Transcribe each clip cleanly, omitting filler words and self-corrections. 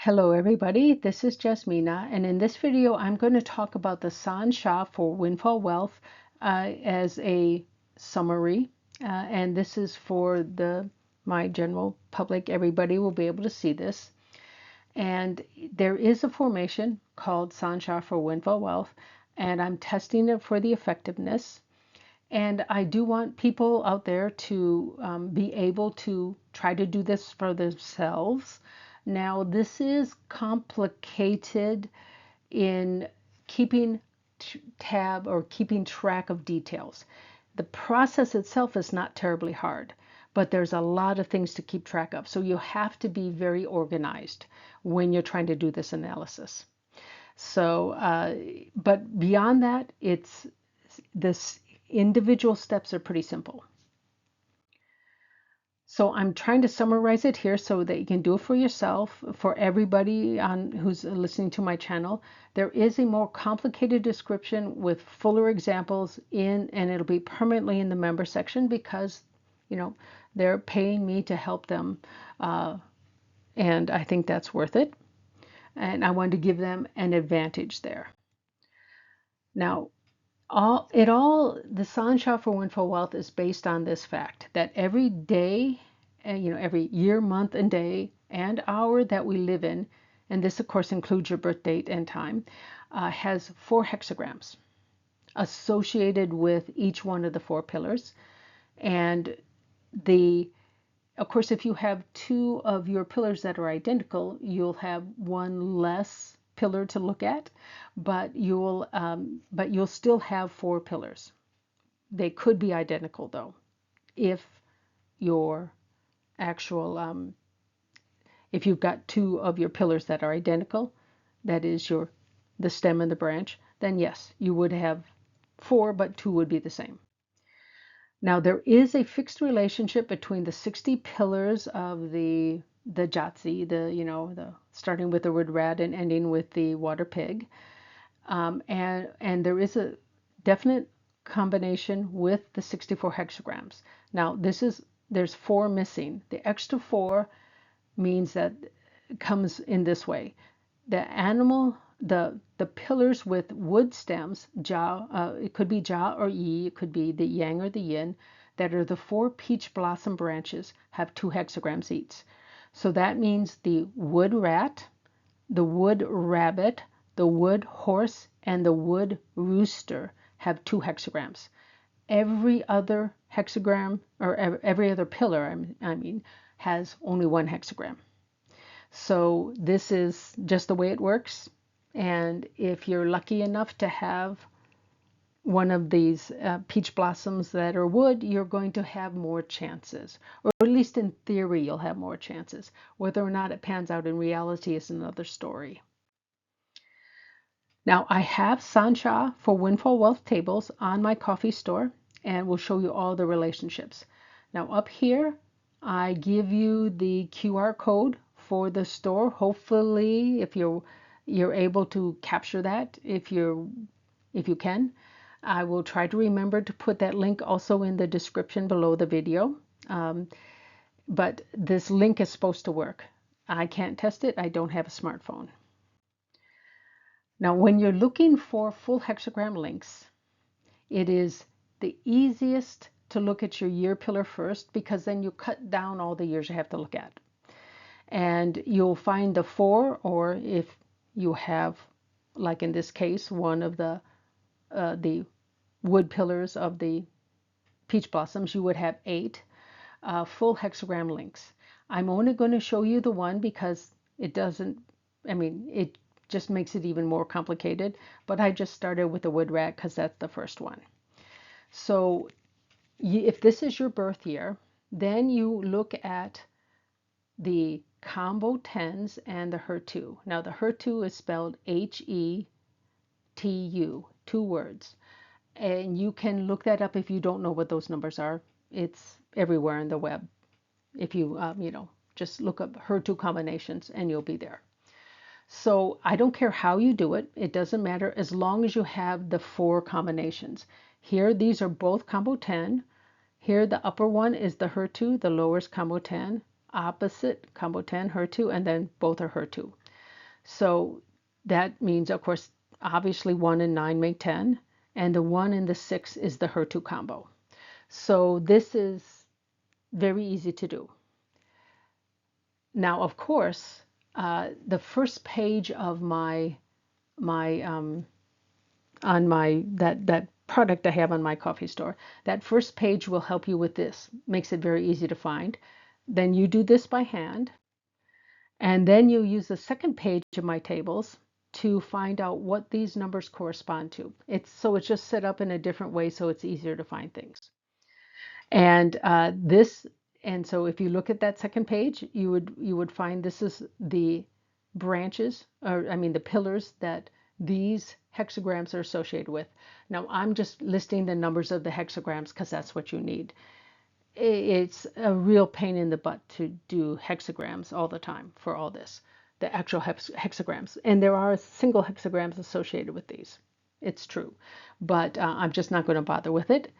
Hello everybody, this is Jasmina, and in this video I'm going to talk about the San Sha for Windfall Wealth as a summary, and this is for my general public. Everybody will be able to see this. And there is a formation called San Sha for Windfall Wealth, and I'm testing it for the effectiveness. And I do want people out there to be able to try to do this for themselves. Now, this is complicated in keeping tab or keeping track of details. The process itself is not terribly hard, but there's a lot of things to keep track of. So you have to be very organized when you're trying to do this analysis. So, but beyond that, it's this individual steps are pretty simple. So I'm trying to summarize it here so that you can do it for yourself. For everybody who's listening to my channel, there is a more complicated description with fuller examples and it'll be permanently in the member section because, you know, they're paying me to help them, and I think that's worth it. And I wanted to give them an advantage there. Now, the San Sha for Windfall Wealth is based on this fact that every day, every year, month, and day and hour that we live in, and this of course includes your birth date and time, has 4 hexagrams associated with each one of the 4 pillars. And of course, if you have 2 of your pillars that are identical, you'll have 1 less pillar to look at, but you'll still have 4 pillars. They could be identical though, if your actual if you've got 2 of your pillars that are identical, that is the stem and the branch, then yes, you would have 4, but 2 would be the same. Now there is a fixed relationship between the 60 pillars of the Jatsi, the starting with the wood rat and ending with the water pig, and there is a definite combination with the 64 hexagrams. Now there's 4 missing. The extra 4 means that it comes in this way. The pillars with wood stems, it could be Jia or Yi, it could be the Yang or the Yin, that are the 4 peach blossom branches have 2 hexagrams each. So that means the wood rat, the wood rabbit, the wood horse, and the wood rooster have 2 hexagrams. Every other hexagram, or every other pillar, has only 1 hexagram. So this is just the way it works. And if you're lucky enough to have one of these peach blossoms that are wood, you're going to have more chances. Or at least in theory, you'll have more chances. Whether or not it pans out in reality is another story. Now, I have San Sha for Windfall Wealth tables on my coffee store, and we'll show you all the relationships. Now, up here, I give you the QR code for the store. Hopefully, if you're able to capture that, if you can, I will try to remember to put that link also in the description below the video. But this link is supposed to work. I can't test it. I don't have a smartphone. Now, when you're looking for full hexagram links, it is the easiest to look at your year pillar first, because then you cut down all the years you have to look at. And you'll find the 4, or if you have, like in this case, one of the wood pillars of the peach blossoms, you would have 8 full hexagram links. I'm only going to show you the one because it just makes it even more complicated, but I just started with the wood rat because that's the first one. So if this is your birth year, then you look at the combo 10s and the HER2. Now the HER2 is spelled HETU, 2 words. And you can look that up if you don't know what those numbers are. It's everywhere on the web. If you, just look up HER2 combinations and you'll be there. So I don't care how you do it. It doesn't matter as long as you have the 4 combinations. Here, these are both combo 10. Here, the upper one is the HER2, the lower is combo 10. Opposite, combo 10, HER2, and then both are HER2. So that means, of course, obviously 1 and 9 make 10, and the 1 and the 6 is the HER2 combo. So this is very easy to do. Now, of course, the first page of my on my that product I have on my coffee store, that first page will help you with this. Makes it very easy to find. Then you do this by hand, and then you use the second page of my tables to find out what these numbers correspond to. It's just set up in a different way so it's easier to find things. And so if you look at that second page, you would find this is the branches, or I mean the pillars that these hexagrams are associated with. Now I'm just listing the numbers of the hexagrams because that's what you need. It's a real pain in the butt to do hexagrams all the time for all this, the actual hexagrams. And there are single hexagrams associated with these. It's true. But I'm just not going to bother with it.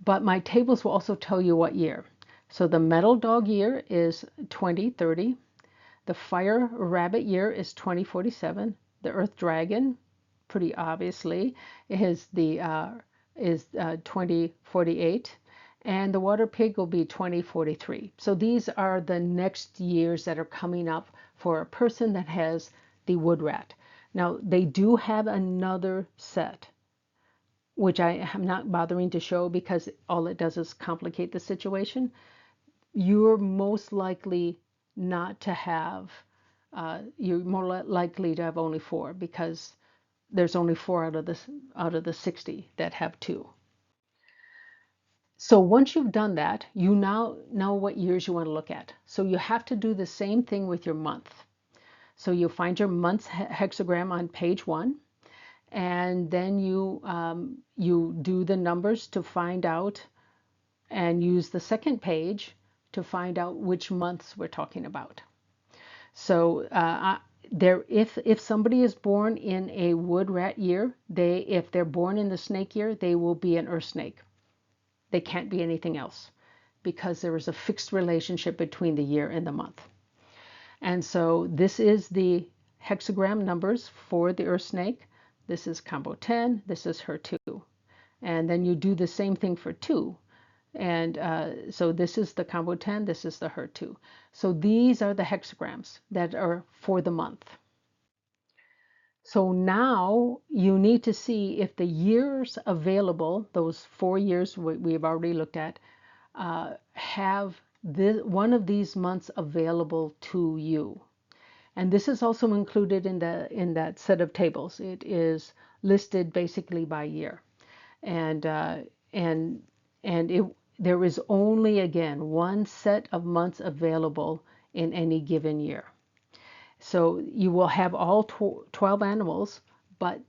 But my tables will also tell you what year. So the metal dog year is 2030. The fire rabbit year is 2047. The earth dragon, pretty obviously, is 2048. And the water pig will be 2043. So these are the next years that are coming up for a person that has the wood rat. Now, they do have another set, which I am not bothering to show because all it does is complicate the situation. You're most likely not to have, you're more likely to have only 4 because there's only 4 out of the 60 that have 2. So once you've done that, you now know what years you want to look at. So you have to do the same thing with your month. So you find your month's hexagram on page 1, and then you do the numbers to find out, and use the second page to find out which months we're talking about. So if somebody is born in a wood rat year, if they're born in the snake year, they will be an earth snake. They can't be anything else because there is a fixed relationship between the year and the month. And so this is the hexagram numbers for the earth snake. This is combo 10, this is HER2. And then you do the same thing for 2. And so this is the combo 10, this is the HER2. So these are the hexagrams that are for the month. So now you need to see if the years available, those 4 years we've already looked at, have one of these months available to you. And this is also included in that set of tables. It is listed basically by year, and there is only, again, one set of months available in any given year. So you will have all 12 animals, but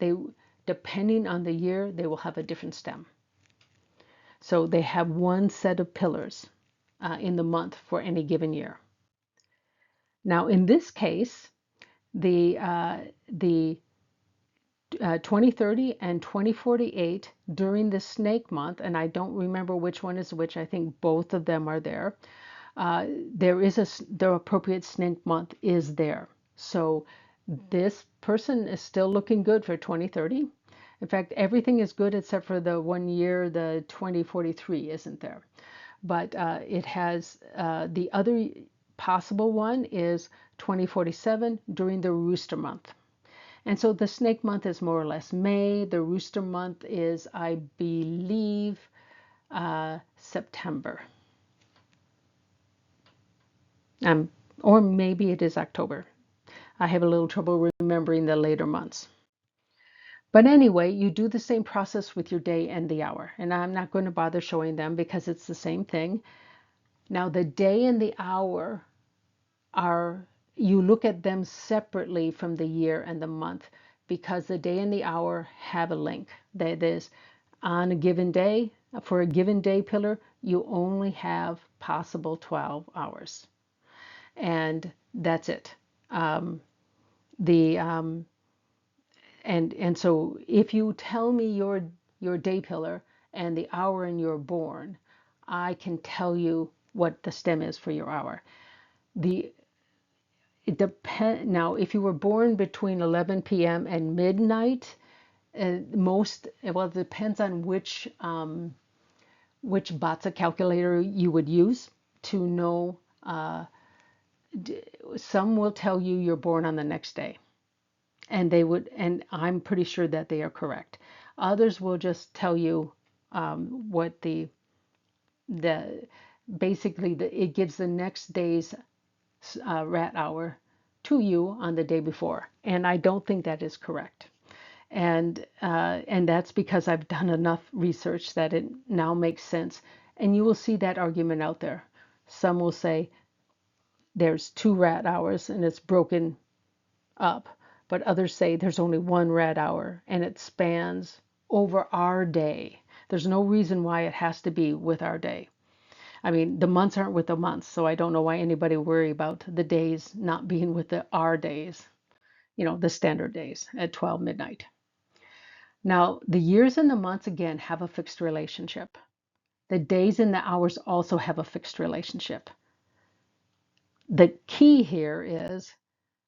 depending on the year, they will have a different stem. So they have one set of pillars in the month for any given year. Now, in this case, the 2030 and 2048 during the snake month, and I don't remember which one is which. I think both of them are there. The appropriate snake month is there. So this person is still looking good for 2030. In fact, everything is good except for the 1 year, the 2043 isn't there. But it has the other possible one is 2047 during the rooster month. And so the snake month is more or less May. The rooster month is, I believe, September. Or maybe it is October. I have a little trouble remembering the later months. But anyway, you do the same process with your day and the hour. And I'm not going to bother showing them because it's the same thing. Now, the day and the hour you look at them separately from the year and the month because the day and the hour have a link. That is, on a given day, for a given day pillar, you only have possible 12 hours. And that's it. And so if you tell me your day pillar and the hour in you're born, I can tell you what the stem is for your hour. it depend now if you were born between 11 p.m. and midnight, well, it depends on which Batsa calculator you would use to know. Some will tell you you're born on the next day, and and I'm pretty sure that they are correct. Others will just tell you what the basically it gives the next day's rat hour to you on the day before, and I don't think that is correct. And that's because I've done enough research that it now makes sense. And you will see that argument out there. Some will say there's 2 rat hours and it's broken up, but others say there's only 1 rat hour and it spans over our day. There's no reason why it has to be with our day. I mean, the months aren't with the months, so I don't know why anybody worry about the days not being with our days, the standard days at 12 midnight. Now, the years and the months again have a fixed relationship. The days and the hours also have a fixed relationship. The key here is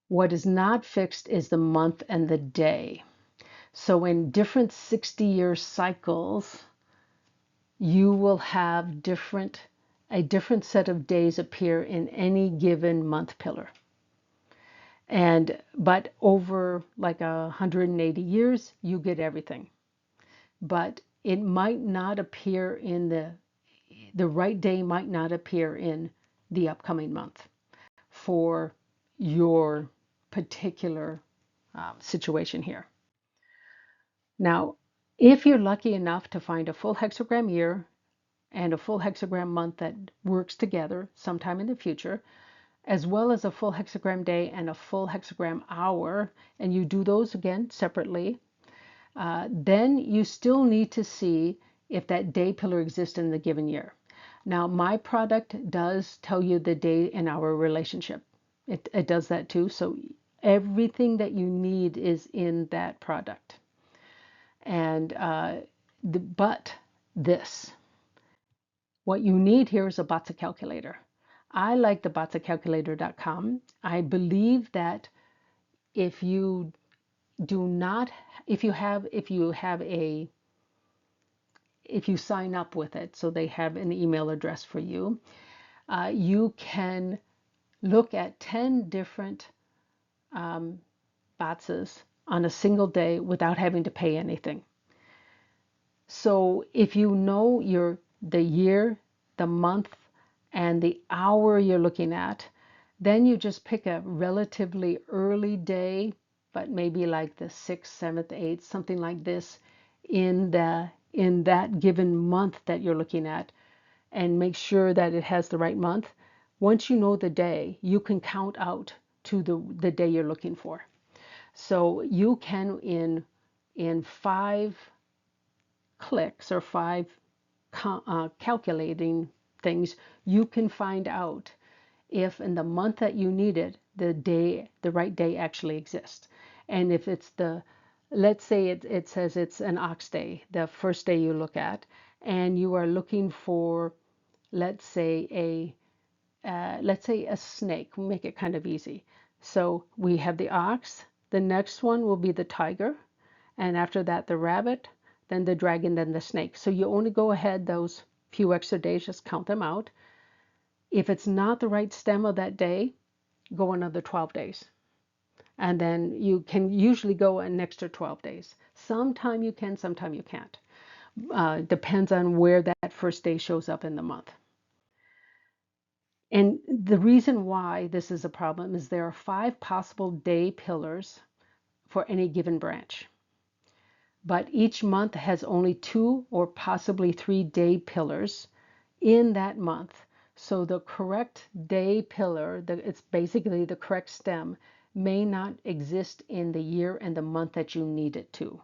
what is not fixed is the month and the day. So in different 60-year cycles, you will have a different set of days appear in any given month pillar. But over like 180 years, you get everything. But it might not appear in the right day might not appear in the upcoming month for your particular situation here. Now, if you're lucky enough to find a full hexagram year and a full hexagram month that works together sometime in the future, as well as a full hexagram day and a full hexagram hour, and you do those again separately, then you still need to see if that day pillar exists in the given year. Now, my product does tell you the day and hour relationship. It does that too. So everything that you need is in that product. And but what you need here is a Batsa calculator. I like the batsacalculator.com. I believe that if you do not, if you sign up with it, so they have an email address for you, you can look at 10 different batsas on a single day without having to pay anything. So if you know the year, the month, and the hour you're looking at, then you just pick a relatively early day, but maybe like the 6th, 7th, 8th, something like this in that given month that you're looking at, and make sure that it has the right month. Once you know the day, you can count out to the day you're looking for. So you can in 5 clicks or 5 calculating things, you can find out if in the month that you need it, the right day actually exists. And if it's let's say it says it's an ox day, the first day you look at, and you are looking for, let's say a snake. We'll make it kind of easy. So we have the ox, the next one will be the tiger, and after that the rabbit, then the dragon, then the snake. So you only go ahead those few extra days, just count them out. If it's not the right stem of that day, go another 12 days. And then you can usually go an extra 12 days. Sometime you can, sometime you can't. Depends on where that first day shows up in the month. And the reason why this is a problem is there are 5 possible day pillars for any given branch. But each month has only 2 or possibly 3 day pillars in that month. So the correct day pillar, it's basically the correct stem, may not exist in the year and the month that you need it to.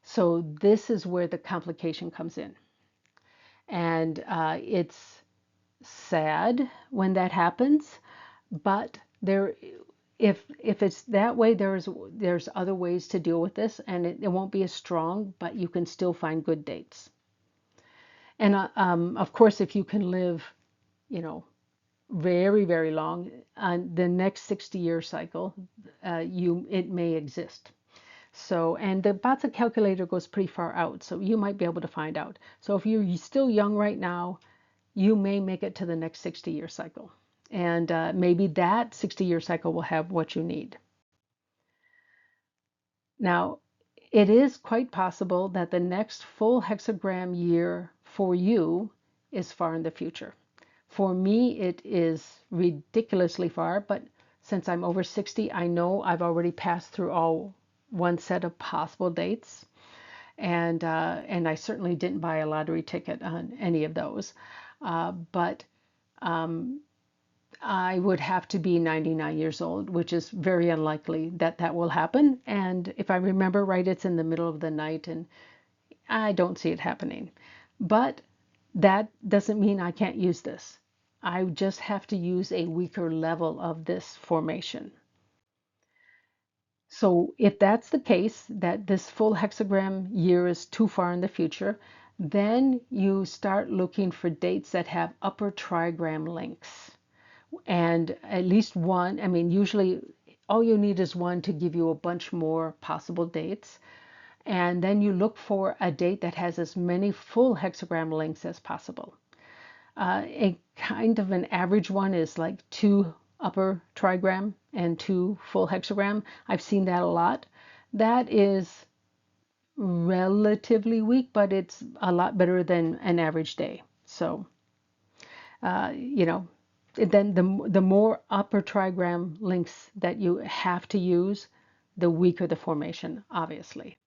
So this is where the complication comes in. And it's sad when that happens, but if it's that way, there's other ways to deal with this, and it won't be as strong, but you can still find good dates. And of course, if you can live, very, very long, on the next 60-year cycle, it may exist. So, and the Batsa calculator goes pretty far out, so you might be able to find out. So if you're still young right now, you may make it to the next 60-year cycle. And maybe that 60-year cycle will have what you need. Now, it is quite possible that the next full hexagram year for you is far in the future. For me, it is ridiculously far, but since I'm over 60, I know I've already passed through all one set of possible dates. And I certainly didn't buy a lottery ticket on any of those. But I would have to be 99 years old, which is very unlikely that that will happen. And if I remember right, it's in the middle of the night, and I don't see it happening. But that doesn't mean I can't use this. I just have to use a weaker level of this formation. So if that's the case, that this full hexagram year is too far in the future, then you start looking for dates that have upper trigram links. And at least one, I mean, usually all you need is one to give you a bunch more possible dates. And then you look for a date that has as many full hexagram links as possible. A kind of an average one is like 2 upper trigram and 2 full hexagram. I've seen that a lot. That is relatively weak, but it's a lot better than an average day. So, you know, then the more upper trigram links that you have to use, the weaker the formation, obviously.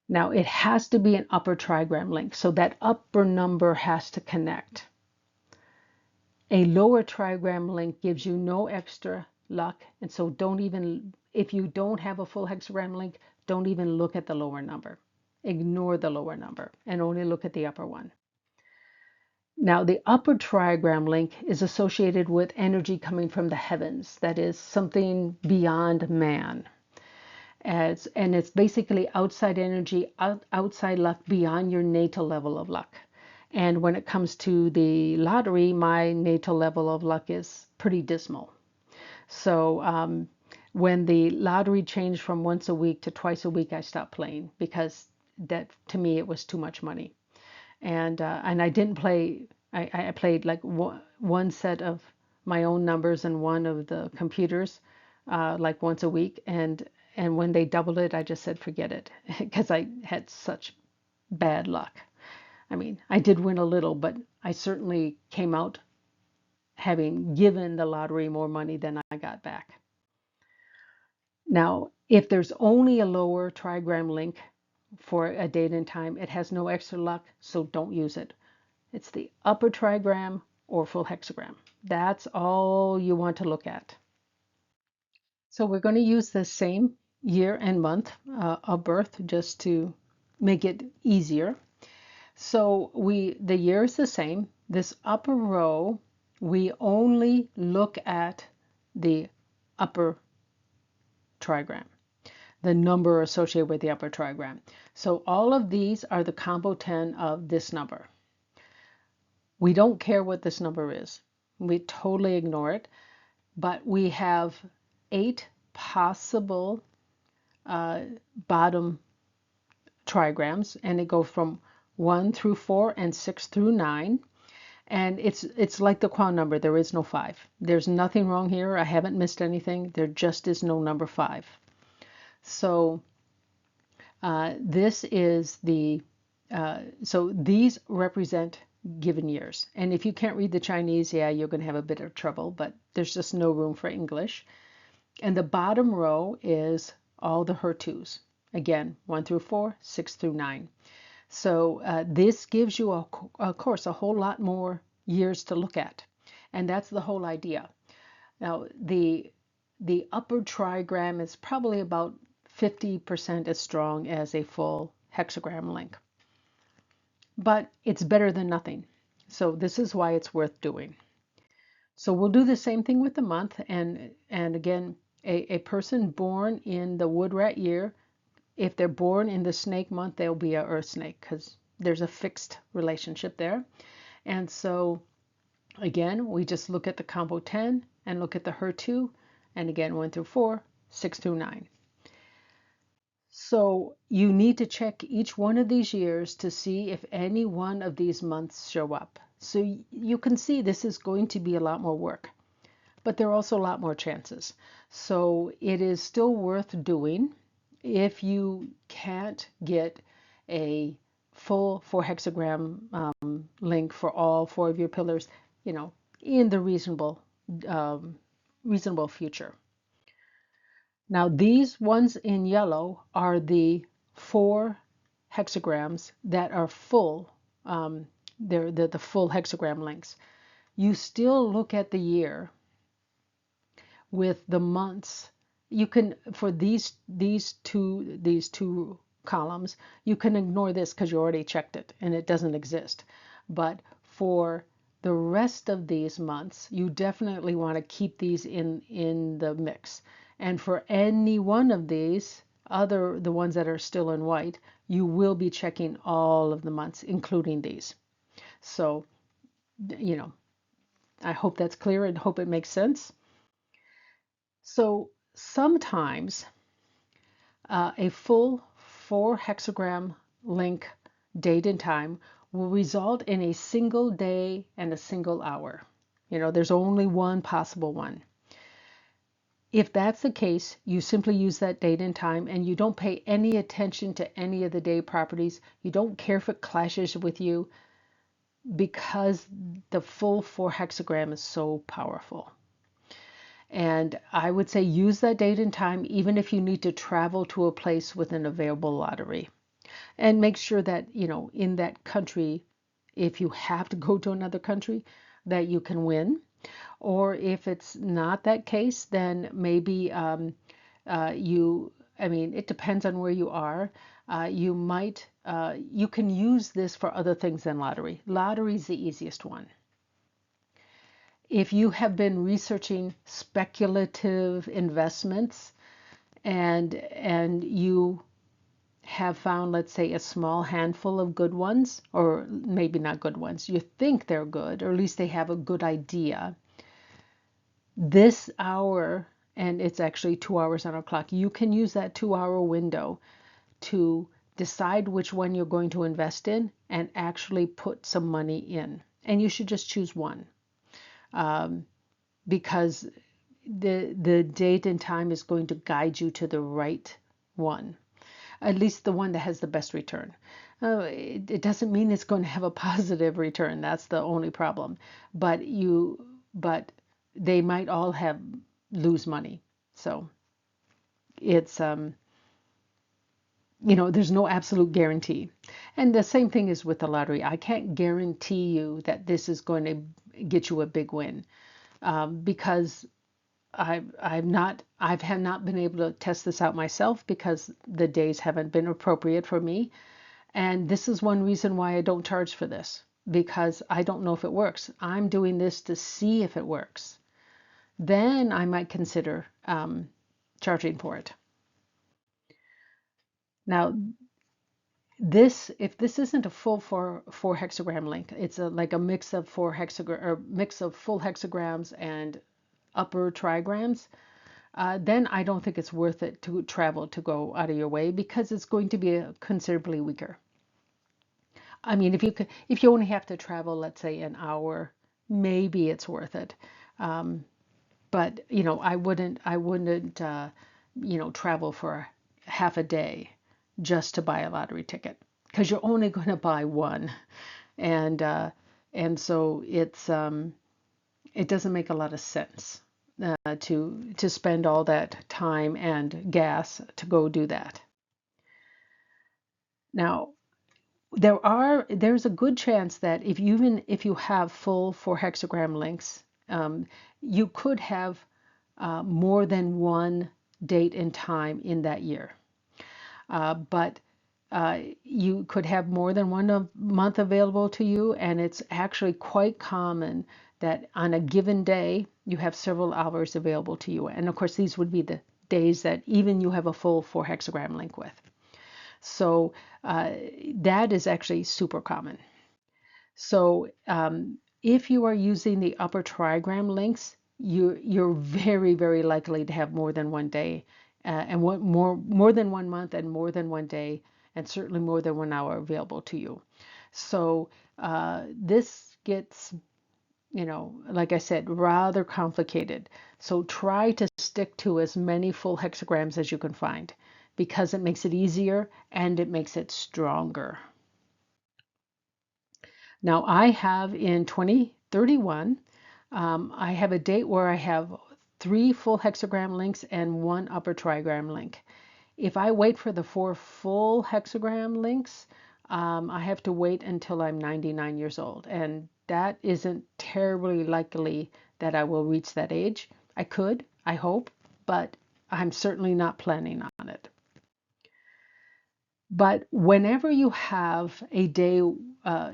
Now, it has to be an upper trigram link, so that upper number has to connect. A lower trigram link gives you no extra luck, and so don't even, if you don't have a full hexagram link, don't even look at the lower number. Ignore the lower number and only look at the upper one. Now, the upper trigram link is associated with energy coming from the heavens, that is something beyond man. And it's basically outside energy, outside luck, beyond your natal level of luck. And when it comes to the lottery, my natal level of luck is pretty dismal. So when the lottery changed from once a week to twice a week, I stopped playing because that, to me, it was too much money. And I didn't play. I played like one set of my own numbers and one of the computers, like once a week. And when they doubled it, I just said forget it because I had such bad luck. I mean, I did win a little, but I certainly came out having given the lottery more money than I got back. Now, if there's only a lower trigram link for a date and time, it has no extra luck, so don't use it. It's the upper trigram or full hexagram. That's all you want to look at. So we're going to use the same year and month of birth just to make it easier. So the year is the same. This upper row, we only look at the upper trigram, the number associated with the upper trigram. So all of these are the combo 10 of this number. We don't care what this number is. We totally ignore it. But we have 8 possible bottom trigrams, and it goes from 1 through 4 and 6 through 9. And it's like the Quan number. There is no 5. There's nothing wrong here. I haven't missed anything. There just is no number 5. So this is the so these represent given years. And if you can't read the Chinese, yeah, you're going to have a bit of trouble, but there's just no room for English. And the bottom row is all the Hertus. Again, 1 through 4, 6 through 9. So this gives you, of course, a whole lot more years to look at. And that's the whole idea. Now, the upper trigram is probably about 50% as strong as a full hexagram link. But it's better than nothing. So this is why it's worth doing. So we'll do the same thing with the month. And again, a person born in the wood rat year, if they're born in the snake month, they'll be an earth snake because there's a fixed relationship there. And so Again, we just look at the combo 10 and look at the HER2, and again 1 through 4, 6 through 9. So you need to check each one of these years to see if any one of these months show up. So you can see this is going to be a lot more work, but there are also a lot more chances. So it is still worth doing. If you can't get a full 4 hexagram link for all 4 of your pillars, you know, in the um, reasonable future. Now these ones in yellow are the 4 hexagrams that are full. They're the full hexagram links. You still look at the year with the months. You can, for these two columns, you can ignore this because you already checked it and it doesn't exist. But for the rest of these months, you definitely want to keep these in the mix. And for any one of these, the ones that are still in white, you will be checking all of the months, including these. So, you know, I hope that's clear and hope it makes sense. So sometimes a full 4 hexagram link date and time will result in a single day and a single hour. There's only one possible one. If that's the case, you simply use that date and time and you don't pay any attention to any of the day properties. You don't care if it clashes with you because the full 4 hexagram is so powerful. And I would say use that date and time even if you need to travel to a place with an available lottery. And make sure that, in that country, if you have to go to another country, that you can win. Or if it's not that case, then maybe it depends on where you are. You can use this for other things than lottery. Lottery is the easiest one. If you have been researching speculative investments and you have found, let's say, a small handful of good ones, or maybe not good ones, you think they're good, or at least they have a good idea, this hour, and it's actually 2 hours on our clock, you can use that 2 hour window to decide which one you're going to invest in and actually put some money in. And you should just choose one. Because the date and time is going to guide you to the right one, at least the one that has the best return. It doesn't mean it's going to have a positive return. That's the only problem. But they might all lose money. So it's there's no absolute guarantee. And the same thing is with the lottery. I can't guarantee you that this is going to get you a big win. Because I have not been able to test this out myself because the days haven't been appropriate for me. And this is one reason why I don't charge for this, because I don't know if it works. I'm doing this to see if it works. Then I might consider charging for it. Now, if this isn't a full four hexagram link, it's like a mix of mix of full hexagrams and upper trigrams, then I don't think it's worth it to travel to go out of your way because it's going to be considerably weaker. I mean, if you only have to travel, let's say an hour, maybe it's worth it. But I wouldn't travel for half a day just to buy a lottery ticket because you're only going to buy one, and so it doesn't make a lot of sense to spend all that time and gas to go do that. Now, there's a good chance that even if you have full 4 hexagram links, you could have more than one date and time in that year. But you could have more than one month available to you, and it's actually quite common that on a given day you have several hours available to you. And of course, these would be the days that even you have a full 4 hexagram link with. So that is actually super common. So If you are using the upper trigram links, you're very, very likely to have more than one day, and more than 1 month, and more than one day, and certainly more than 1 hour available to you. So this gets, like I said, rather complicated. So try to stick to as many full hexagrams as you can find, because it makes it easier and it makes it stronger. Now I have in 2031, I have a date where I have 3 full hexagram links and 1 upper trigram link. If I wait for the 4 full hexagram links, I have to wait until I'm 99 years old. And that isn't terribly likely that I will reach that age. I could, I hope, but I'm certainly not planning on it. But whenever you have a day,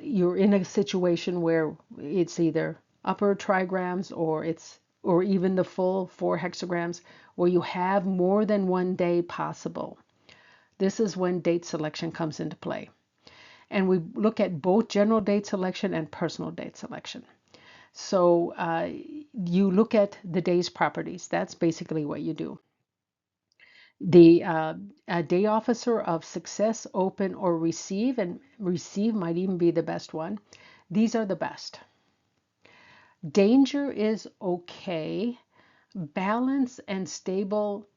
you're in a situation where it's either upper trigrams or even the full 4 hexagrams, where you have more than one day possible. This is when date selection comes into play. And we look at both general date selection and personal date selection. So you look at the day's properties. That's basically what you do. The day officer of success, open, or receive, and receive might even be the best one. These are the best. Danger is okay. Balance and stable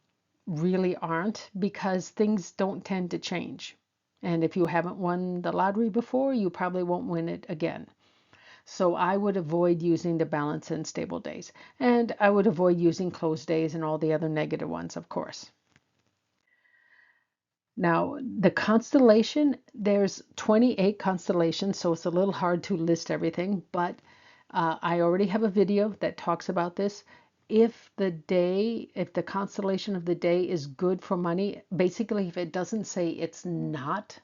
really aren't, because things don't tend to change. And if you haven't won the lottery before, you probably won't win it again. So I would avoid using the balance and stable days. And I would avoid using closed days and all the other negative ones, of course. Now, the constellation, there's 28 constellations, so it's a little hard to list everything, but I already have a video that talks about this. If the constellation of the day is good for money, basically, if it doesn't say it's not,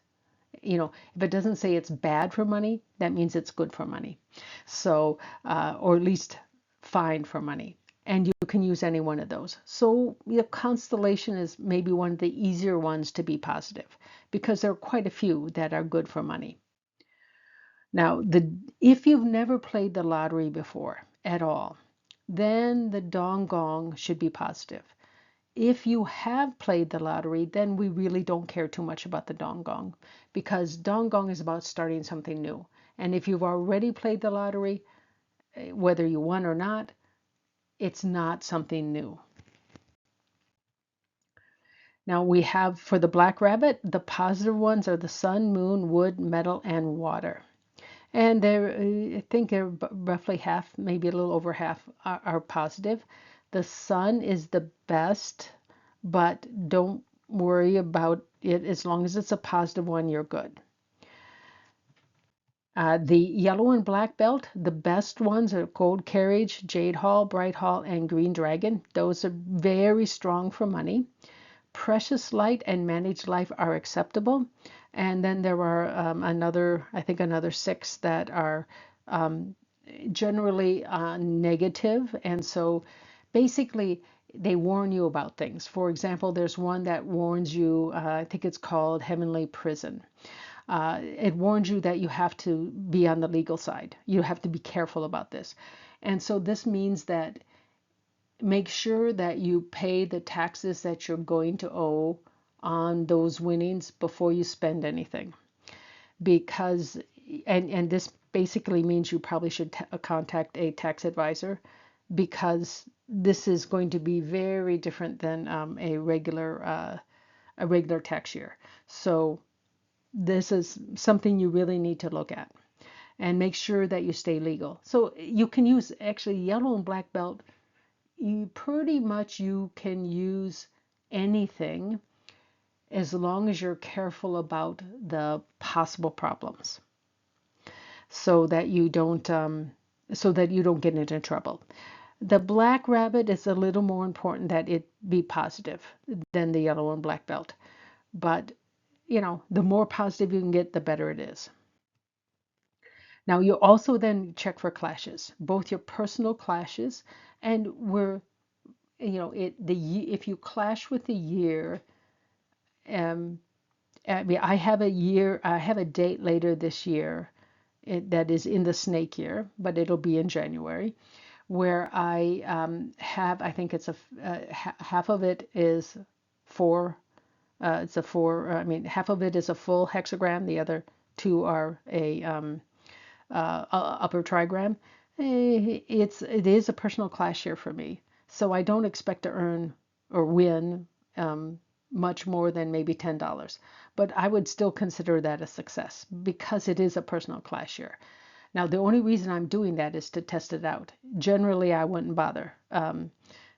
if it doesn't say it's bad for money, that means it's good for money. So, or at least fine for money. And you can use any one of those. So the constellation is maybe one of the easier ones to be positive, because there are quite a few that are good for money. Now, if you've never played the lottery before at all, then the dong gong should be positive. If you have played the lottery, then we really don't care too much about the dong gong, because dong gong is about starting something new. And if you've already played the lottery, whether you won or not, it's not something new. Now we have, for the black rabbit, the positive ones are the sun, moon, wood, metal, and water. And I think they're roughly half, maybe a little over half are positive. The sun is the best, but don't worry about it. As long as it's a positive one, you're good. The yellow and black belt, the best ones are Gold Carriage, Jade Hall, Bright Hall, and Green Dragon. Those are very strong for money. Precious Light and Managed Life are acceptable. And then there are I think another 6 that are generally negative. And so basically, they warn you about things. For example, there's one that warns you, I think it's called Heavenly Prison. It warns you that you have to be on the legal side. You have to be careful about this. And so this means that make sure that you pay the taxes that you're going to owe on those winnings before you spend anything. Because, and this basically means you probably should contact a tax advisor, because this is going to be very different than a regular tax year. So this is something you really need to look at and make sure that you stay legal. So you can use actually yellow and black belt. You can use anything as long as you're careful about the possible problems, so that you don't get into trouble. The black rabbit is a little more important that it be positive than the yellow and black belt. But, the more positive you can get, the better it is. Now, you also then check for clashes, both your personal clashes and if you clash with the year. I have a date later this year that is in the snake year, but it'll be in January, where I have, I think it's half of it is four, it's a four, I mean, half of it is a full hexagram, the other two are a upper trigram. It is a personal class year for me, so I don't expect to earn or win much more than maybe $10, but I would still consider that a success because it is a personal class year. Now, the only reason I'm doing that is to test it out. Generally, I wouldn't bother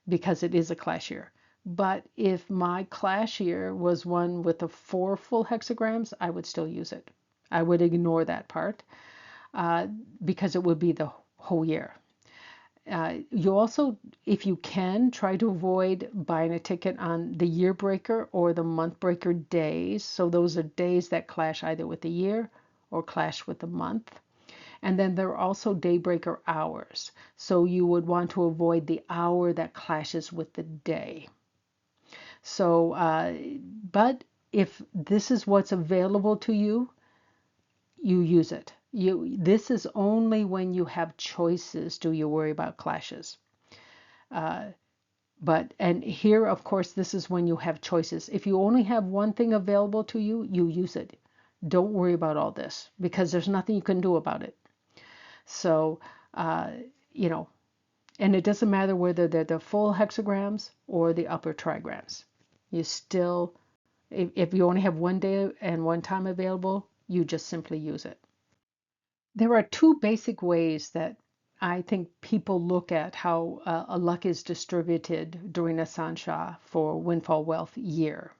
because it is a class year. But if my class year was one with the four full hexagrams, I would still use it. I would ignore that part because it would be the whole year. You also, if you can, try to avoid buying a ticket on the year breaker or the month breaker days. So those are days that clash either with the year or clash with the month. And then there are also daybreaker hours. So you would want to avoid the hour that clashes with the day. So, but if this is what's available to you, you use it. This is only when you have choices do you worry about clashes. And here, of course, this is when you have choices. If you only have one thing available to you, you use it. Don't worry about all this because there's nothing you can do about it. So, you know, and it doesn't matter whether they're the full hexagrams or the upper trigrams. You still, if you only have one day and one time available, you just simply use it. There are two basic ways that I think people look at how a luck is distributed during a San Sha for Windfall Wealth year.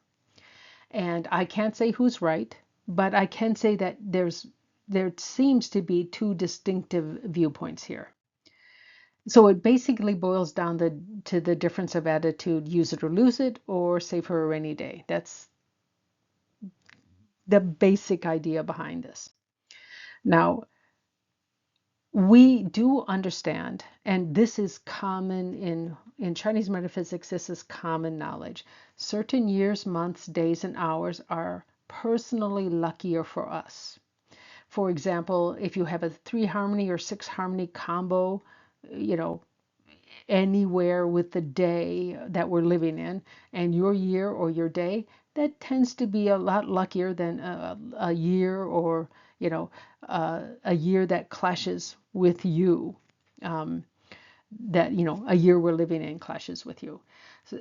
And I can't say who's right, but I can say that there seems to be two distinctive viewpoints here. So it basically boils down to the difference of attitude, use it or lose it, or save for a rainy day. That's the basic idea behind this. Now, we do understand, and this is common in Chinese metaphysics, this is common knowledge. Certain years, months, days, and hours are personally luckier for us. For example, if you have a 3 harmony or 6 harmony combo, you know, anywhere with the day that we're living in and your year or your day, that tends to be a lot luckier than a year or, you know, a year that clashes with you. That, you know, a year we're living in clashes with you.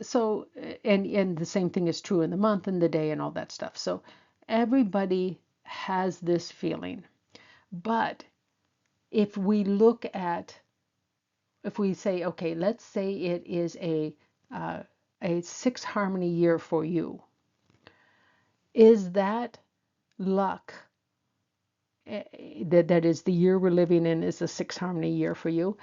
So, and the same thing is true in the month and the day and all that stuff. So everybody has this feeling. But if we look at, if we say, okay, let's say it is a 6 harmony year for you, is that luck, that is the year we're living in is a 6 harmony year for you,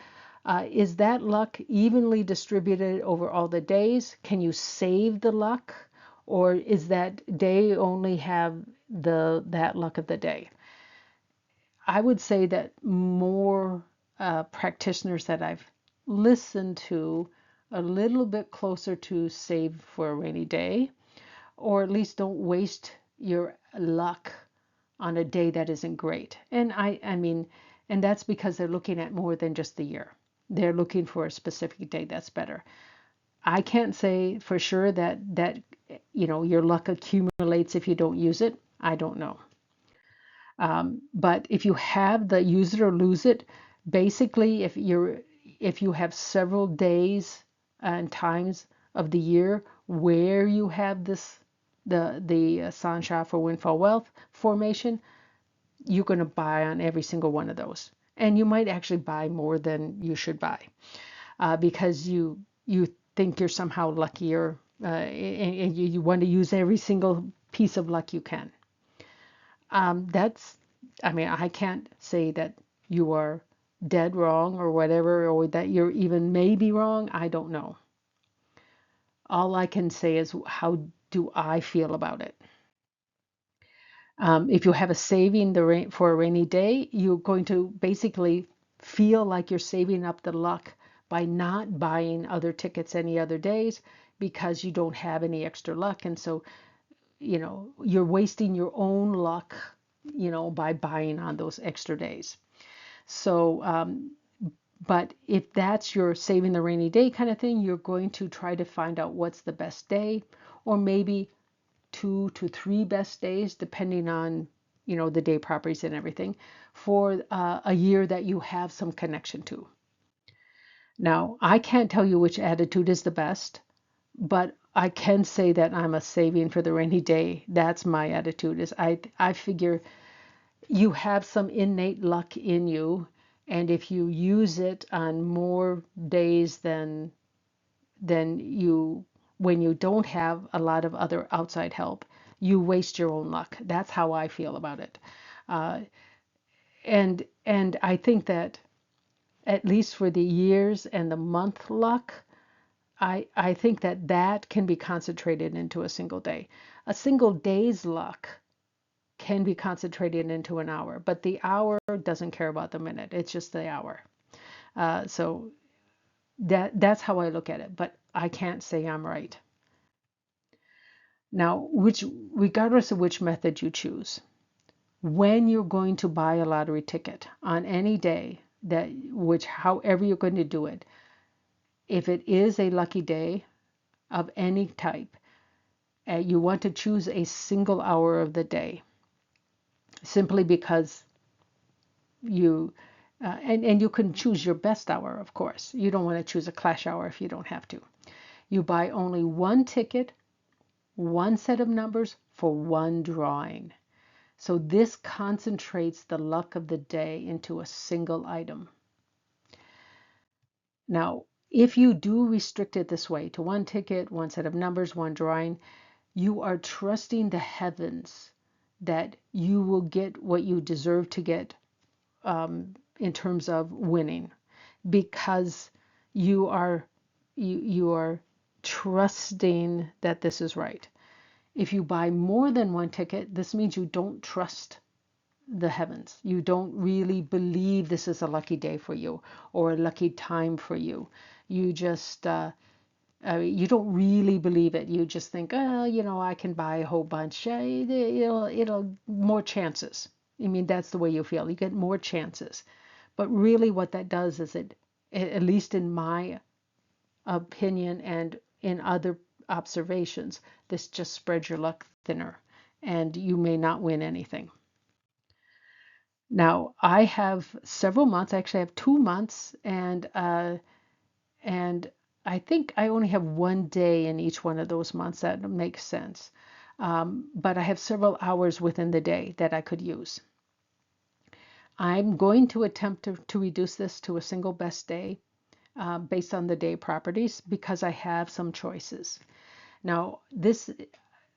is that luck evenly distributed over all the days? Can you save the luck? Or is that day only have that luck of the day? I would say that more practitioners that I've listened to a little bit closer to save for a rainy day, or at least don't waste your luck on a day that isn't great. And I mean, and that's because they're looking at more than just the year. They're looking for a specific day that's better. I can't say for sure that you know your luck accumulates if you don't use it. I don't know. But if you have the use it or lose it, basically if you have several days and times of the year where you have this the San Sha for Windfall Wealth formation, you're going to buy on every single one of those. And you might actually buy more than you should buy because you think you're somehow luckier and you want to use every single piece of luck you can. That's, I mean, I can't say that you are dead wrong or whatever, or that you're even maybe wrong. I don't know. All I can say is how do I feel about it? If you have a saving for a rainy day, you're going to basically feel like you're saving up the luck by not buying other tickets any other days because you don't have any extra luck. And so, you know, you're wasting your own luck by buying on those extra days. So, but if that's your saving the rainy day kind of thing, you're going to try to find out what's the best day, or maybe 2 to 3 best days, depending on, the day properties and everything, for a year that you have some connection to. Now, I can't tell you which attitude is the best, but I can say that I'm a saving for the rainy day. That's my attitude. Is I figure you have some innate luck in you, and if you use it on more days than you when you don't have a lot of other outside help, you waste your own luck. That's how I feel about it. Uh, and I think that at least for the years and the month luck, I think that that can be concentrated into a single day. A single day's luck can be concentrated into an hour, but the hour doesn't care about the minute. It's just the hour. So that's how I look at it, but I can't say I'm right. Now, regardless of which method you choose, when you're going to buy a lottery ticket on any day, however you're going to do it, if it is a lucky day of any type, you want to choose a single hour of the day, simply because you and you can choose your best hour, of course. You don't want to choose a clash hour if you don't have to. You buy only one ticket, one set of numbers for one drawing. So this concentrates the luck of the day into a single item. Now, if you do restrict it this way to one ticket, one set of numbers, one drawing, you are trusting the heavens that you will get what you deserve to get, in terms of winning, because you are you are trusting that this is right. If you buy more than one ticket, this means you don't trust the heavens. You don't really believe this is a lucky day for you or a lucky time for you. You just you don't really believe it. You just think, oh, I can buy a whole bunch. It'll more chances. I mean, that's the way you feel. You get more chances. But really, what that does is at least in my opinion and in other observations, this just spreads your luck thinner, and you may not win anything. Now, I have several months. I actually have 2 months, and I think I only have one day in each one of those months. That makes sense. But I have several hours within the day that I could use. I'm going to attempt to reduce this to a single best day, based on the day properties, because I have some choices. Now,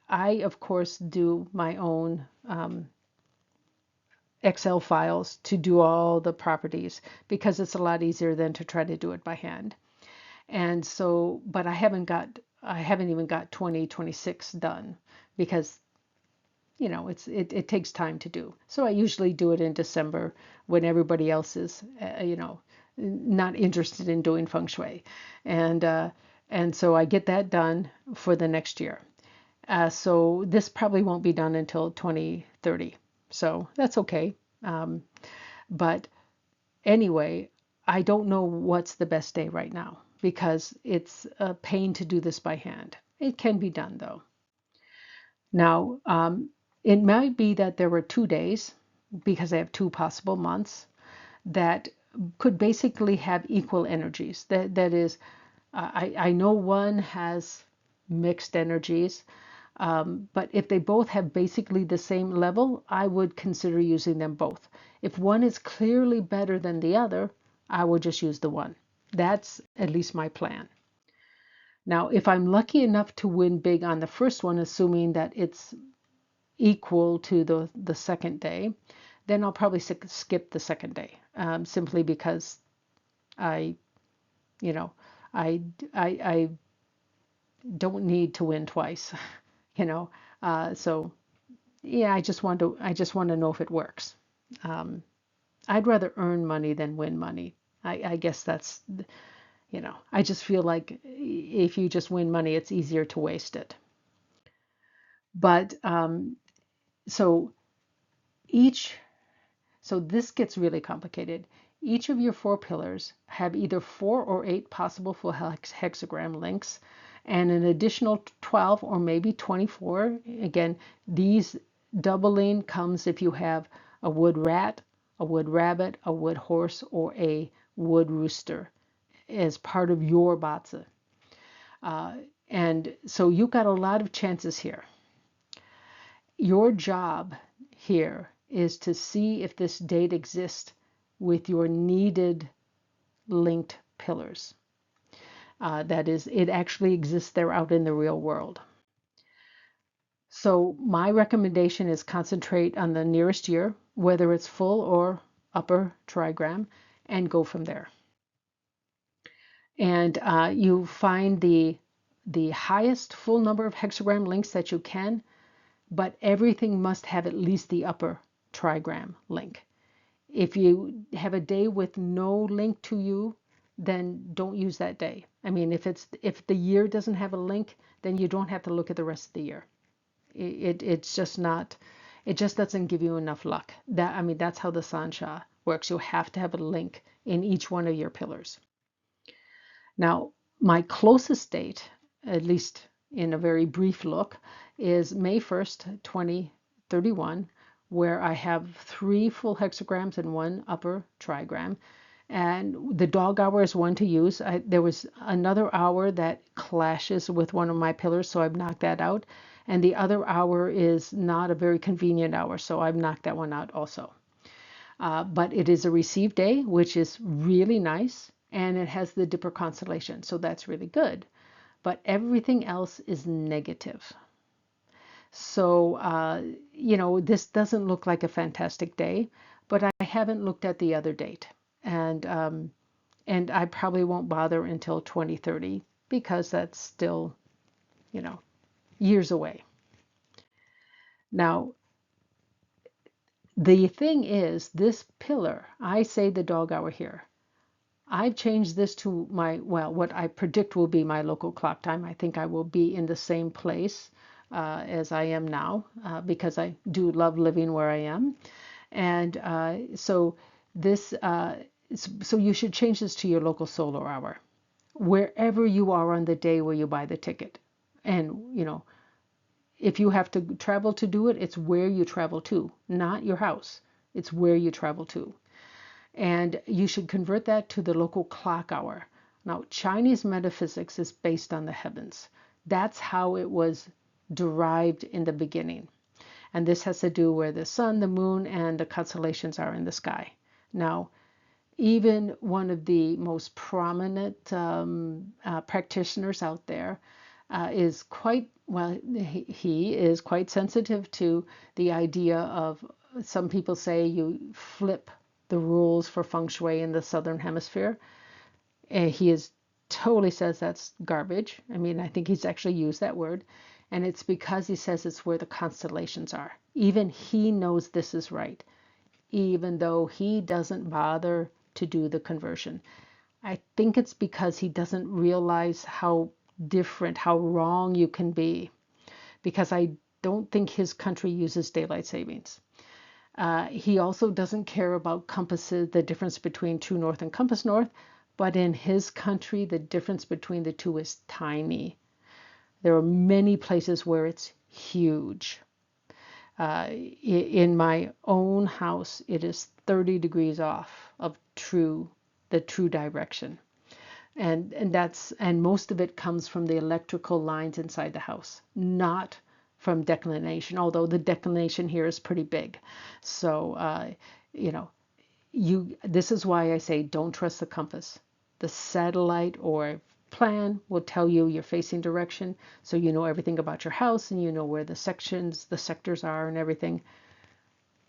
I of course do my own Excel files to do all the properties, because it's a lot easier than to try to do it by hand. And so, but I haven't even got 2026 done, because it takes time to do. So I usually do it in December when everybody else is not interested in doing feng shui, and and so I get that done for the next year. So this probably won't be done until 2030. So that's okay. But anyway, I don't know what's the best day right now, because it's a pain to do this by hand. It can be done though. Now, it might be that there were 2 days, because I have two possible months, that could basically have equal energies. That is, I know one has mixed energies, but if they both have basically the same level, I would consider using them both. If one is clearly better than the other, I would just use the one. That's at least my plan. Now, if I'm lucky enough to win big on the first one, assuming that it's equal to the second day, then I'll probably skip the second day, simply because I, you know, I don't need to win twice, you know. So yeah, I just want to know if it works. Um, I'd rather earn money than win money. I guess that's, I just feel like if you just win money, it's easier to waste it. But so Each, so this gets really complicated. Each of your 4 pillars have either 4 or 8 possible full hexagram links and an additional 12 or maybe 24. Again, these doubling comes if you have a wood rat, a wood rabbit, a wood horse, or a wood rooster as part of your batza. And so you've got a lot of chances here. Your job here is to see if this date exists with your needed linked pillars. That is, it actually exists there out in the real world. So my recommendation is concentrate on the nearest year, whether it's full or upper trigram, and go from there. And you find the highest full number of hexagram links that you can, but everything must have at least the upper trigram link. If you have a day with no link to you, then don't use that day. I mean, if the year doesn't have a link, then you don't have to look at the rest of the year. It's just not, it just doesn't give you enough luck. I mean, that's how the San Sha works. You have to have a link in each one of your pillars. Now, my closest date, at least in a very brief look, is May 1st, 2031, where I have 3 full hexagrams and 1 upper trigram. And the dog hour is one to use. There was another hour that clashes with one of my pillars, so I've knocked that out. And the other hour is not a very convenient hour, so I've knocked that one out also. But it is a receive day, which is really nice, and it has the Dipper constellation, so that's really good. But everything else is negative. So, this doesn't look like a fantastic day, but I haven't looked at the other date. And I probably won't bother until 2030 because that's still, years away. Now, the thing is, this pillar, I say the dog hour here. I've changed this to what I predict will be my local clock time. I think I will be in the same place as I am now because I do love living where I am. And so you should change this to your local solar hour, wherever you are on the day where you buy the ticket. And, if you have to travel to do it, it's where you travel to, not your house. It's where you travel to. And you should convert that to the local clock hour. Now, Chinese metaphysics is based on the heavens. That's how it was derived in the beginning. And this has to do where the sun, the moon, and the constellations are in the sky. Now, even one of the most prominent practitioners out there is quite, he is quite sensitive to the idea of, some people say you flip the rules for feng shui in the southern hemisphere. And he is totally says that's garbage. I mean, I think he's actually used that word. And it's because he says it's where the constellations are. Even he knows this is right, even though he doesn't bother to do the conversion. I think it's because he doesn't realize how different, how wrong you can be. Because I don't think his country uses daylight savings. He also doesn't care about compasses, the difference between true north and compass north, but in his country, the difference between the two is tiny. There are many places where it's huge. In my own house, it is 30 degrees off of the true direction. And most of it comes from the electrical lines inside the house, not from declination, although the declination here is pretty big. So, this is why I say don't trust the compass. The satellite or plan will tell you your facing direction, so you know everything about your house and you know where the sectors are and everything.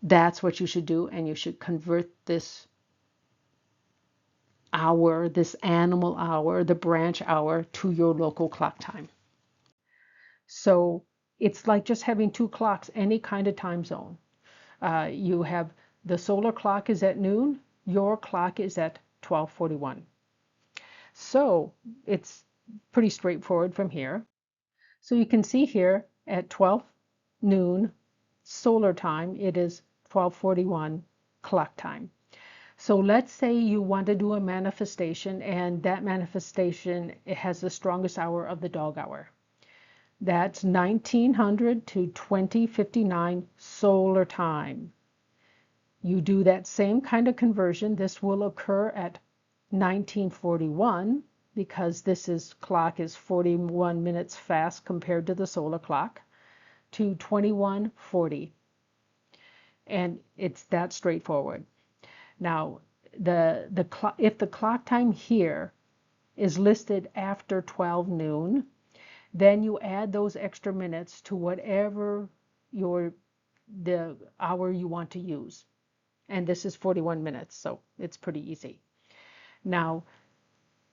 That's what you should do, and you should convert this hour, this animal hour, the branch hour, to your local clock time. So it's like just having 2 clocks, any kind of time zone. You have the solar clock is at noon, your clock is at 12:41. So it's pretty straightforward from here. So you can see here at 12 noon solar time, it is 12:41 clock time. So let's say you want to do a manifestation, and that manifestation, it has the strongest hour of the dog hour. That's 1900 to 2059 solar time. You do that same kind of conversion. This will occur at 1941 because this clock is 41 minutes fast compared to the solar clock, to 2140. And it's that straightforward. Now, if the clock time here is listed after 12 noon, then you add those extra minutes to whatever the hour you want to use. And this is 41 minutes, so it's pretty easy. Now,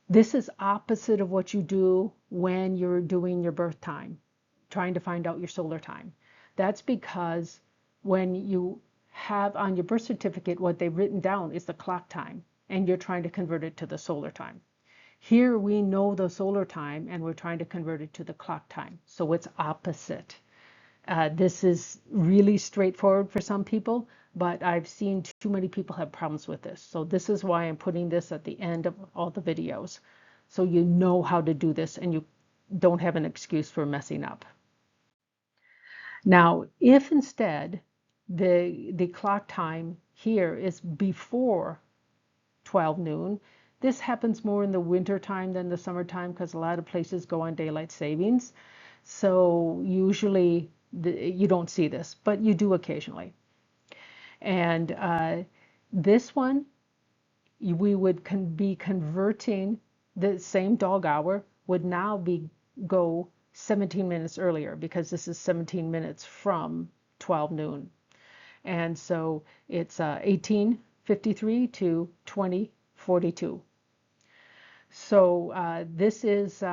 this is opposite of what you do when you're doing your birth time, trying to find out your solar time. That's because when you have on your birth certificate, what they've written down is the clock time, and you're trying to convert it to the solar time. Here we know the solar time, and we're trying to convert it to the clock time. So it's opposite. This is really straightforward for some people, but I've seen too many people have problems with this. So this is why I'm putting this at the end of all the videos, so you know how to do this and you don't have an excuse for messing up. Now, if instead the clock time here is before 12 noon, this happens more in the winter time than the summertime because a lot of places go on daylight savings. So usually you don't see this, but you do occasionally. And this one, we would be converting the same dog hour would now go 17 minutes earlier because this is 17 minutes from 12 noon. And so it's 1853 to 2042. So this is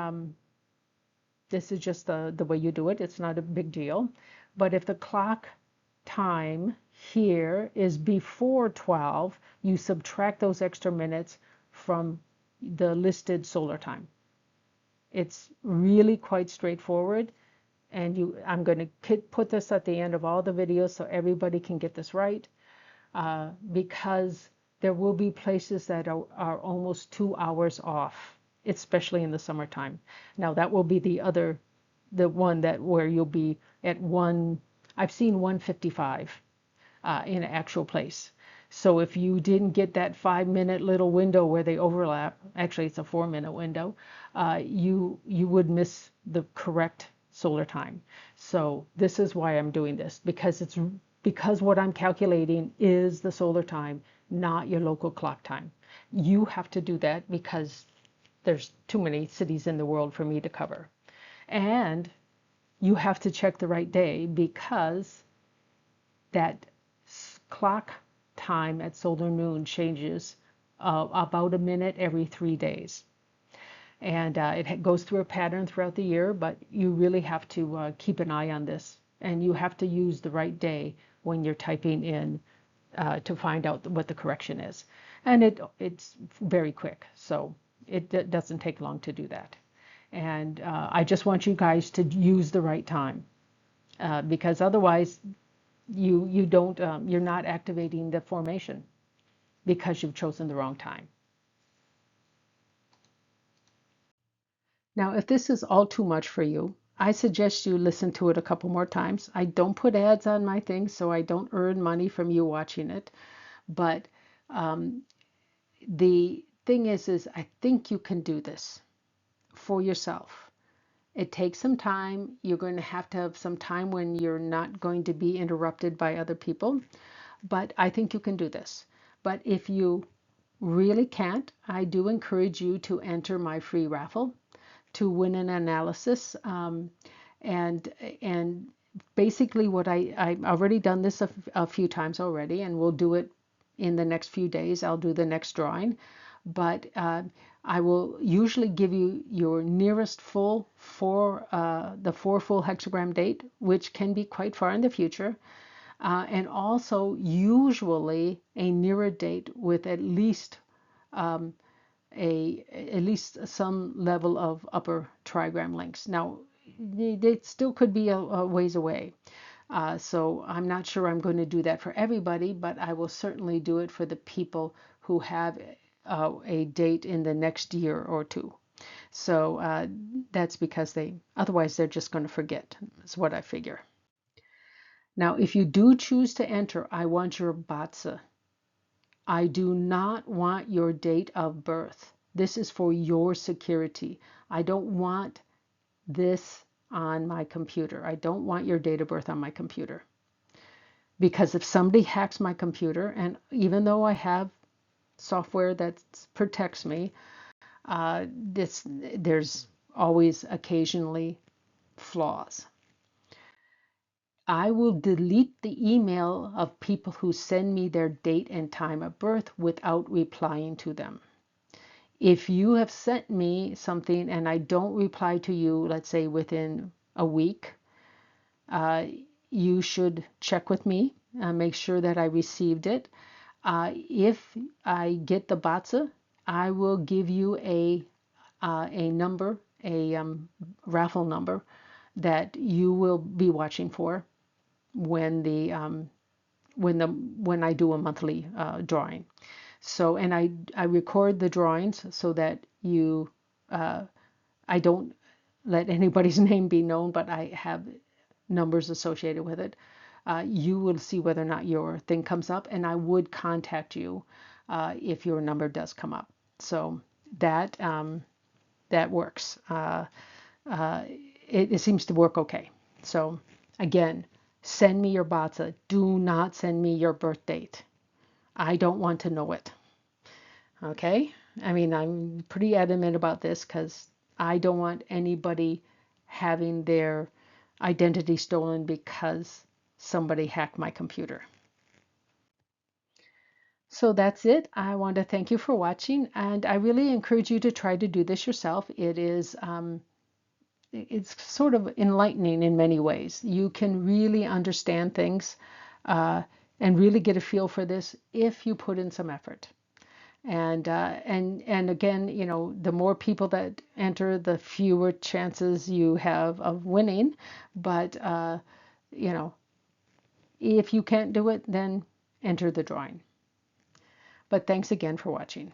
just the way you do it. It's not a big deal. But if the clock time here is before 12, you subtract those extra minutes from the listed solar time. It's really quite straightforward. And I'm going to put this at the end of all the videos so everybody can get this right, because there will be places that are almost 2 hours off, especially in the summertime. Now that will be the one where you'll be at I've seen 155 in an actual place. So if you didn't get that 5-minute little window where they overlap, actually it's a 4-minute window, you would miss the correct solar time. So this is why I'm doing this, because what I'm calculating is the solar time, not your local clock time. You have to do that because there's too many cities in the world for me to cover. And you have to check the right day because that clock time at solar noon changes about a minute every 3 days. And it goes through a pattern throughout the year, but you really have to keep an eye on this. And you have to use the right day when you're typing in to find out what the correction is. And it's very quick, so it doesn't take long to do that. And I just want you guys to use the right time, because otherwise you're not activating the formation because you've chosen the wrong time. Now, if this is all too much for you, I suggest you listen to it a couple more times. I don't put ads on my things, so I don't earn money from you watching it. But the thing is I think you can do this for yourself. It takes some time. You're going to have some time when you're not going to be interrupted by other people. But I think you can do this. But if you really can't, I do encourage you to enter my free raffle to win an analysis. And basically I've already done this a few times already, and we'll do it in the next few days. I'll do the next drawing. But I will usually give you your nearest full for the 4 full hexagram date, which can be quite far in the future. And also usually a nearer date with at least some level of upper trigram links. Now, they still could be a ways away. So I'm not sure I'm going to do that for everybody, but I will certainly do it for the people who have a date in the next year or two. So that's because otherwise they're just going to forget, is what I figure. Now, if you do choose to enter, I want your BATSA. I do not want your date of birth. This is for your security. I don't want this on my computer. I don't want your date of birth on my computer. Because if somebody hacks my computer, and even though I have software that protects me, there's always occasionally flaws. I will delete the email of people who send me their date and time of birth without replying to them. If you have sent me something and I don't reply to you, let's say within a week, you should check with me, make sure that I received it. If I get the BATSA, I will give you a number, a raffle number that you will be watching for when I do a monthly drawing. So, and I record the drawings so that I don't let anybody's name be known, but I have numbers associated with it. You will see whether or not your thing comes up, and I would contact you if your number does come up. So that that works. It seems to work okay. So again, send me your BATSA. Do not send me your birth date. I don't want to know it. Okay? I mean, I'm pretty adamant about this because I don't want anybody having their identity stolen because somebody hacked my computer. So that's it. I want to thank you for watching, and I really encourage you to try to do this yourself. It's sort of enlightening in many ways. You can really understand things and really get a feel for this if you put in some effort. And again, you know, the more people that enter, the fewer chances you have of winning. But you know, if you can't do it, then enter the drawing. But thanks again for watching.